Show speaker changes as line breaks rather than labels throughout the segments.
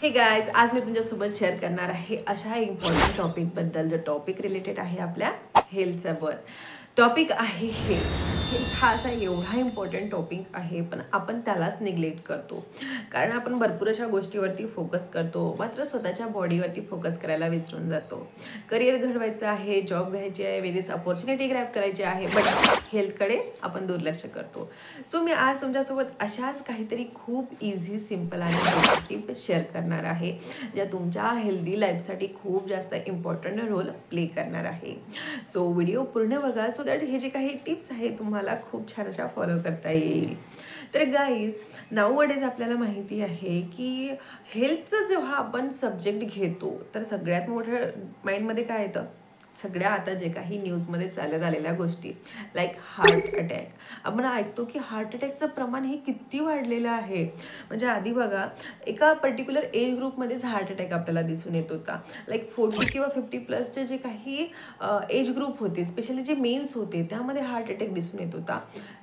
Hey guys, आज मी तुमच्यासोबत share करणार आहे अशा इम्पॉर्टंट टॉपिकबद्दल जो टॉपिक रिलेटेड आहे आपल्या हेल्थसोबत. टॉपिक आहे हेल्थ हा असा एवढा इम्पॉर्टंट टॉपिक आहे, पण आपण त्यालाच निग्लेक्ट करतो. कारण आपण भरपूर अशा गोष्टीवरती फोकस करतो, मात्र स्वतःच्या बॉडीवरती फोकस करायला विसरून जातो. करिअर घडवायचं आहे, जॉब घ्यायची आहे, वेगळीच अपॉर्च्युनिटी ग्रॅब करायची आहे, बट हेल्थकडे आपण दुर्लक्ष करतो. सो मी आज तुमच्यासोबत अशाच काहीतरी खूप इझी, सिम्पल आणि टिप शेअर करणार आहे, ज्या तुमच्या हेल्दी लाईफसाठी खूप जास्त इम्पॉर्टंट रोल प्ले करणार आहे. सो व्हिडिओ पूर्ण बघा, सो दॅट हे जे काही टिप्स आहे तुम्हाला खूप छान अशा फॉलो करता येईल. तर गाईज, नाऊअडेज आपल्याला माहिती आहे की हेल्थचं जेव्हा आपण सब्जेक्ट घेतो तर सगळ्यात मोठं माइंडमध्ये काय येतं, सगळ्या आता जे काही न्यूजमध्ये चालत आलेल्या गोष्टी लाईक हार्ट अटॅक. आपण ऐकतो की हार्ट अटॅकचं प्रमाण हे किती वाढलेलं आहे. म्हणजे आधी बघा, एका पर्टिक्युलर एज ग्रुपमध्येच हार्ट अटॅक आपल्याला दिसून येत होता. लाईक 40 किंवा 50+ जे काही एज ग्रुप होते, स्पेशली जे मेन्स होते, त्यामध्ये हार्ट अटॅक दिसून येत होता.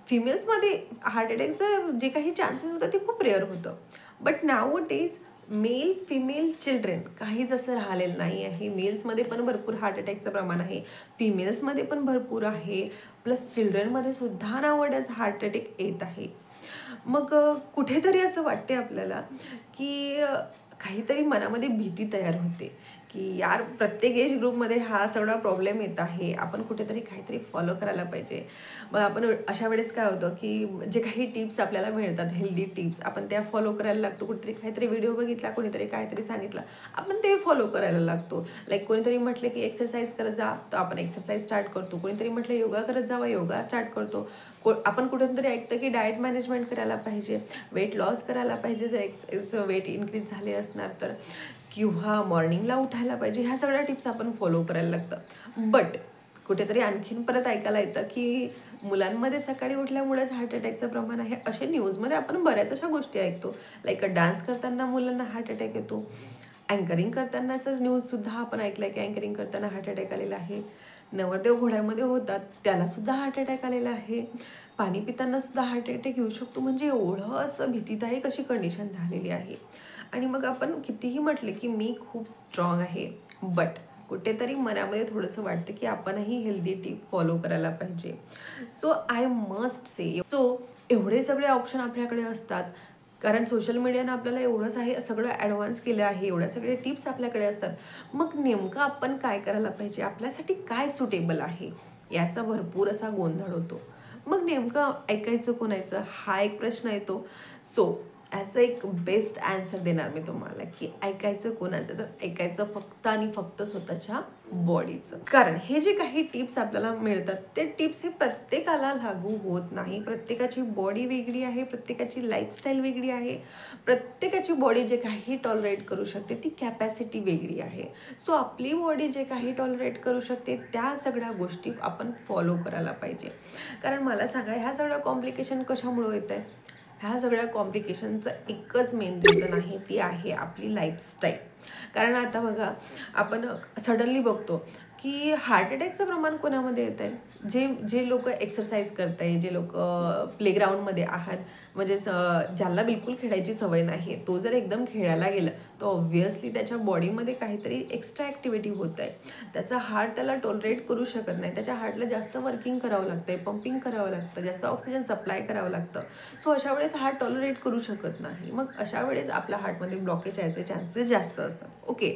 फिमेल्समध्ये हार्ट अटॅकचं जे काही चान्सेस होतं ते खूप रेअर होतं. बट नाऊअडेज मेल, फिमेल, चिल्ड्रन काहीच असं राहिलेलं नाही आहे. मेल्समध्ये पण भरपूर हार्ट अटॅकचं प्रमाण आहे, फिमेल्समध्ये पण भरपूर आहे, प्लस चिल्ड्रनमध्ये सुद्धा नाऊअडेज हार्ट अटॅक येत आहे. मग कुठेतरी असं वाटते आपल्याला की काहीतरी मनामध्ये भीती तयार होते की यार, प्रत्येक एज ग्रुपमध्ये हा सगळा प्रॉब्लेम येत आहे, आपण कुठेतरी काहीतरी फॉलो करायला पाहिजे. मग आपण अशा वेळेस काय होतं की जे काही टिप्स आपल्याला मिळतात, हेल्दी टिप्स, आपण त्या फॉलो करायला लागतो. कुठेतरी काहीतरी व्हिडिओ बघितला, कोणीतरी काहीतरी सांगितलं, आपण ते फॉलो करायला लागतो. लाईक कोणीतरी म्हटलं की एक्सरसाइज करत जा, तर आपण एक्सरसाइज स्टार्ट करतो. कोणीतरी म्हटलं योगा करत जावा, योगा स्टार्ट करतो. आपण कुठेतरी ऐकतं की डाएट मॅनेजमेंट करायला पाहिजे, वेट लॉस करायला पाहिजे जर वेट इन्क्रीज झाले असणार तर, किंवा मॉर्निंगला उठायला पाहिजे. ह्या सगळ्या टिप्स आपण फॉलो करायला लागतं. बट कुठेतरी आणखीन परत ऐकायला येतं की मुलांमध्ये सकाळी उठल्यामुळेच हार्ट अटॅकचं प्रमाण आहे. असे न्यूजमध्ये आपण बऱ्याच अशा गोष्टी ऐकतो. लाईक डान्स करताना मुलांना हार्ट अटॅक येतो. अँकरिंग करतानाचं न्यूजसुद्धा आपण ऐकलं आहे की अँकरिंग करताना हार्ट अटॅक आलेला आहे. नवरदेव घोड्यामध्ये होतात, त्यालासुद्धा हार्ट अटॅक आलेला आहे. पाणी पिताना सुद्धा हार्ट अटॅक येऊ शकतो. म्हणजे एवढं असं भीतीदायक अशी कंडिशन झालेली आहे. आणि मग आपण कितीही म्हटले की मी खूप स्ट्रॉंग आहे, बट कुठेतरी मनामध्ये थोडंसं वाटतं की आपणही हेल्दी टिप फॉलो करायला पाहिजे. So I must say, so एवढे सगळे ऑप्शन आपल्याकडे असतात, कारण सोशल मीडियानं आपल्याला एवढंच आहे सगळं ॲडव्हान्स केलं आहे, एवढ्या सगळे टिप्स आपल्याकडे असतात. मग नेमकं आपण काय करायला पाहिजे, आपल्यासाठी काय सुटेबल आहे, याचा भरपूर असा गोंधळ होतो. मग नेमकं ऐकायचं कोणाचं, हा एक प्रश्न येतो. सो ॲज एक बेस्ट ॲन्सर देणार मी तुम्हाला की ऐकायचं कोणाचं, तर ऐकायचं फक्त आणि फक्त स्वतःच्या बॉडीचं. कारण हे जे काही टिप्स आपल्याला मिळतात, ते टिप्स हे प्रत्येकाला लागू होत नाही. प्रत्येकाची बॉडी वेगळी आहे, प्रत्येकाची लाईफस्टाईल वेगळी आहे, प्रत्येकाची बॉडी जे काही टॉलरेट करू शकते ती कॅपॅसिटी वेगळी आहे. सो आपली बॉडी जे काही टॉलरेट करू शकते त्या सगळ्या गोष्टी आपण फॉलो करायला पाहिजे. कारण मला सांगा, ह्या सगळ्या कॉम्प्लिकेशन कशामुळं येत आहे? ह्या सगळ्या कॉम्प्लिकेशनचं एकच मेन रिझन आहे, ती आहे आपली लाईफस्टाईल. कारण आता बघा, आपण सडनली बघतो की हार्ट अटॅकचं प्रमाण कोणामध्ये येत आहे? जे लोक एक्सरसाइज करत आहे, जे लोक प्लेग्राऊंडमध्ये आहात, म्हणजे ज्याला बिलकुल खेळायची सवय नाही, तो जर एकदम खेळायला गेला तर ऑब्व्हियसली त्याच्या बॉडीमध्ये काहीतरी एक्स्ट्रा ॲक्टिव्हिटी होत आहे. त्याचा हार्ट त्याला टॉलरेट करू शकत नाही. त्याच्या हार्टला जास्त वर्किंग करावं लागतं आहे, पंपिंग करावं लागतं, जास्त ऑक्सिजन सप्लाय करावं लागतं. सो अशा वेळेस हार्ट टॉलरेट करू शकत नाही. मग अशा वेळेस आपल्या हार्टमध्ये ब्लॉकेज यायचे चान्सेस जास्त असतात. ओके,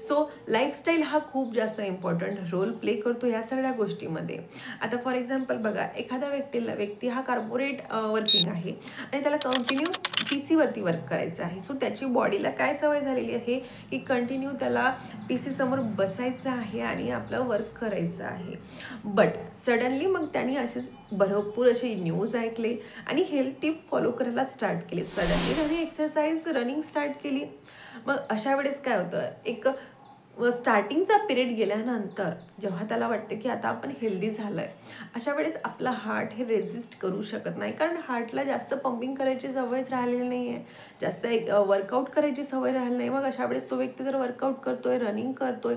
सो लाईफस्टाईल हा खूप जास्त इम्पॉर्टंट रोल प्ले करतो या सगळ्या गोष्टीमध्ये. आता फॉर एक्झाम्पल बघा, एखाद्या व्यक्ती हा कॉर्पोरेट वर्किंग आहे आणि त्याला कंटिन्यू PC वरती वर्क करायचं आहे. सो त्याची बॉडीला काय सवय झालेली आहे की कंटिन्यू त्याला PC समोर बसायचं आहे आणि आपलं वर्क करायचं आहे. बट सडनली मग त्यांनी असेच भरपूर असे न्यूज ऐकले आणि हेल्थ टिप फॉलो करायला स्टार्ट केली. सडनली त्यांनी एक्सरसाइज, रनिंग स्टार्ट केली. मग अशा वेळेस काय होतं, एक स्टार्टिंगचा पिरियड गेल्यानंतर जेव्हा त्याला वाटते की आता आपण हेल्दी झालं आहे, अशा वेळेस आपला हार्ट हे रेजिस्ट करू शकत नाही. कारण हार्टला जास्त पंपिंग करायची सवयच राहिलेली नाही आहे, जास्त वर्कआउट करायची सवय राहिली नाही. मग अशा वेळेस तो व्यक्ती जर वर्कआउट करतोय, रनिंग करतोय,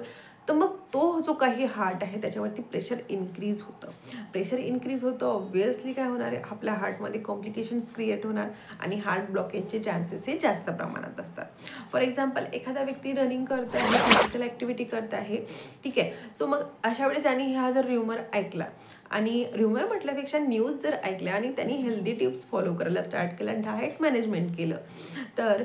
तर मग तो जो काही हार्ट आहे त्याच्यावरती प्रेशर इन्क्रीज होतं ऑब्व्हियसली काय होणार आहे, आपल्या हार्टमध्ये कॉम्प्लिकेशन्स क्रिएट होणार आणि हार्ट ब्लॉकेजचे चान्सेस हे जास्त प्रमाणात असतात. फॉर एक्झाम्पल, एखादा व्यक्ती रनिंग करत आहे, फिजिकल ॲक्टिव्हिटी करत आहे, ठीक आहे. सो मग अशा वेळेस आणि ह्या जर र्युमर ऐकला आणि र्युमर म्हटल्यापेक्षा न्यूज जर ऐकल्या आणि त्यांनी हेल्दी टिप्स फॉलो करायला स्टार्ट केलं, डाएट मॅनेजमेंट केलं, तर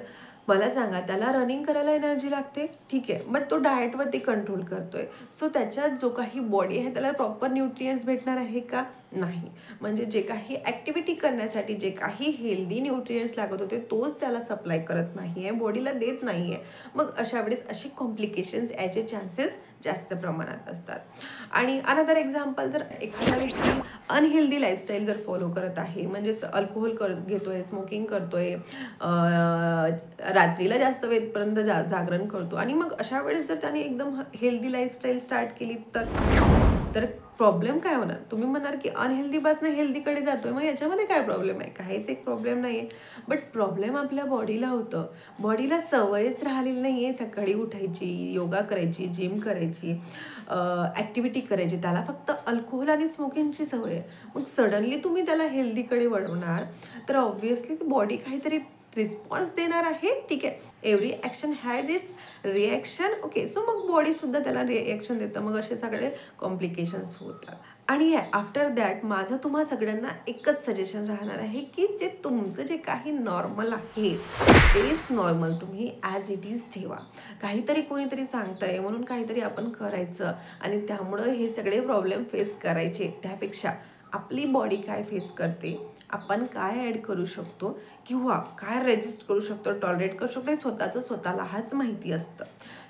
मला सांगा, त्याला रनिंग करायला एनर्जी लागते, ठीक आहे, बट तो डाएटवरती कंट्रोल करतोय. सो त्याच्यात जो काही बॉडी आहे त्याला प्रॉपर न्यूट्रियंट्स भेटणार आहे का? नाही. म्हणजे जे काही ॲक्टिव्हिटी करण्यासाठी जे काही हेल्दी न्यूट्रियंट्स लागत होते तोच त्याला सप्लाय करत नाही आहे, बॉडीला देत नाही आहे. मग अशा वेळेस अशी कॉम्प्लिकेशन्स याचे चान्सेस जास्त प्रमाणात असतात. आणि अनदर एक्झाम्पल, जर एखादा व्यक्ती अनहेल्दी लाईफस्टाईल जर फॉलो करत आहे, म्हणजेच अल्कोहोल घेतोय, स्मोकिंग करतोय, रात्रीला जास्त वेळपर्यंत जागरण करतो, आणि मग अशा वेळेस जर त्याने एकदम हेल्दी लाईफस्टाईल स्टार्ट केली तर प्रॉब्लेम काय होणार? तुम्ही म्हणणार की अनहेल्दीपासून हेल्दीकडे जातोय, मग याच्यामध्ये काय प्रॉब्लेम आहे? काहीच एक प्रॉब्लेम नाही आहे. बट प्रॉब्लेम आपल्या बॉडीला होतं. बॉडीला सवयच राहिलेली नाही आहे सकाळी उठायची, योगा करायची, जिम करायची, ॲक्टिव्हिटी करायची. त्याला फक्त अल्कोहोल आणि स्मोकिंगची सवय आहे. मग सडनली तुम्ही त्याला हेल्दीकडे वळवणार तर ऑब्व्हियसली बॉडी काहीतरी रिस्पॉन्स देणार आहे, ठीक आहे. Every action had it's reaction, okay. So मग बॉडीसुद्धा त्याला रिॲक्शन देतं, मग असे सगळे कॉम्प्लिकेशन्स होतात. आणि आफ्टर दॅट माझं तुम्हा सगळ्यांना एकच सजेशन राहणार आहे की जे तुमचं जे काही नॉर्मल आहे तेच नॉर्मल तुम्ही ॲज इट इज ठेवा. काहीतरी कोणीतरी सांगतंय म्हणून काहीतरी आपण करायचं आणि त्यामुळं हे सगळे प्रॉब्लेम फेस करायचे, त्यापेक्षा आपली बॉडी काय फेस करते, आपण काय ॲड करू शकतो किंवा काय रेजिस्ट करू शकतो, टॉलरेट करू शकतो, हे स्वतःलाच माहिती असतं.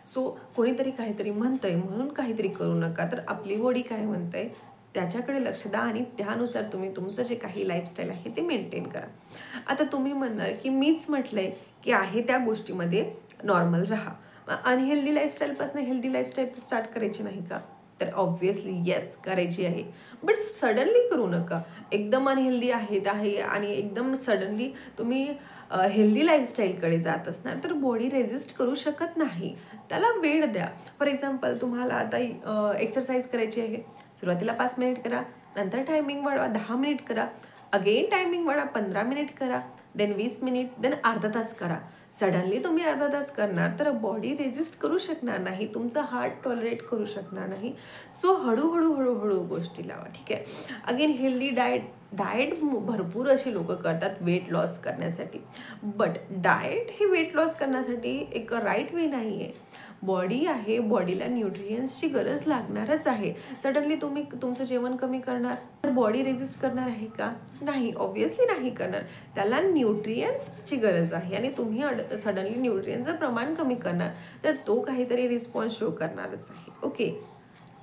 सो कोणीतरी काहीतरी म्हणतंय म्हणून काहीतरी करू नका, तर आपली बॉडी काय म्हणतंय त्याच्याकडे लक्ष द्या आणि त्यानुसार तुम्ही तुमचं जे काही लाईफस्टाईल आहे ते मेंटेन करा. आता तुम्ही म्हणणार की मीच म्हटलंय की आहे त्या गोष्टीमध्ये नॉर्मल राहा, अनहेल्दी लाईफस्टाईलपासून हेल्दी लाईफस्टाईल स्टार्ट करायची नाही का? तर ऑब्व्हियसली येस, करायची आहे, बट सडनली करू नका. एकदम अनहेल्दी आहे आणि एकदम सडनली तुम्ही हेल्दी लाईफस्टाईलकडे जात असणार तर बॉडी रेजिस्ट करू शकत नाही. त्याला वेळ द्या. फॉर एक्झाम्पल, तुम्हाला आता एक्सरसाइज करायची आहे, सुरुवातीला 5 मिनिट करा, नंतर टायमिंग वाढवा 10 मिनिट करा, अगेन टायमिंग वाढवा 15 मिनिट करा, देन 20 मिनिट, देन अर्धा तास करा. सडनली तुम्ही अर्धा तास करणार तर बॉडी रेजिस्ट करू शकणार नाही, तुमचं हार्ट टॉलरेट करू शकणार नाही. सो हळूहळू गोष्टी लावा, ठीक आहे. अगेन हेल्दी डाएट भरपूर अशी लोक करतात वेट लॉस करण्यासाठी, बट डाएट हे वेट लॉस करण्यासाठी एक राईट वे नाही आहे. बॉडी आहे, बॉडीला न्यूट्रियन्सची गरज लागणारच आहे. सडनली तुम्ही तुमचं जेवण कमी करणार तर बॉडी रेजिस्ट करणार आहे का? नाही, ऑब्व्हियसली नाही करणार. त्याला न्यूट्रियन्सची गरज आहे आणि तुम्ही सडनली न्यूट्रियन्सचं प्रमाण कमी करणार तर तो काहीतरी रिस्पॉन्स शो करणारच आहे, ओके.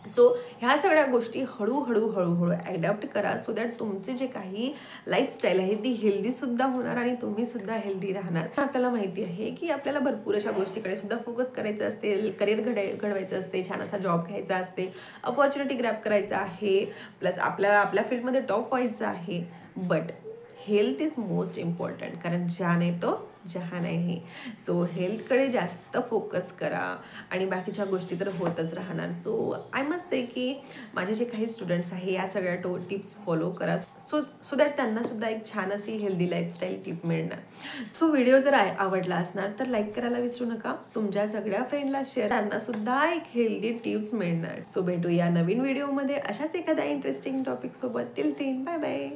सो ह्या सगळ्या गोष्टी हळूहळू ॲडॅप्ट करा, सो दॅट तुमचे जे काही लाईफस्टाईल आहे ती हेल्दीसुद्धा होणार आणि तुम्हीसुद्धा हेल्दी राहणार. आपल्याला माहिती आहे की आपल्याला भरपूर अशा गोष्टीकडे सुद्धा फोकस करायचं असते, करिअर घडवायचं असते, छान असा जॉब घ्यायचा असते, अपॉर्च्युनिटी ग्रॅब करायचा आहे, प्लस आपल्याला आपल्या फील्डमध्ये टॉप व्हायचं आहे. But health is most important, कारण जहान आहे तो जहान आहे. सो हेल्थकडे जास्त फोकस करा आणि बाकीच्या गोष्टी तर होतच राहणार. सो आय मस्ट से की माझे जे काही स्टुडंट्स आहे या सगळ्या टिप्स फॉलो करा, सो दॅट त्यांनासुद्धा एक छान अशी हेल्दी लाईफस्टाईल टिप मिळणार. सो व्हिडिओ जर आवडला असणार तर लाईक करायला विसरू नका, तुमच्या सगळ्या फ्रेंडला शेअर, त्यांनासुद्धा एक हेल्दी टिप्स मिळणार. सो भेटूया नवीन व्हिडिओमध्ये अशाच एखाद्या इंटरेस्टिंग टॉपिक सोबत. Till then bye bye.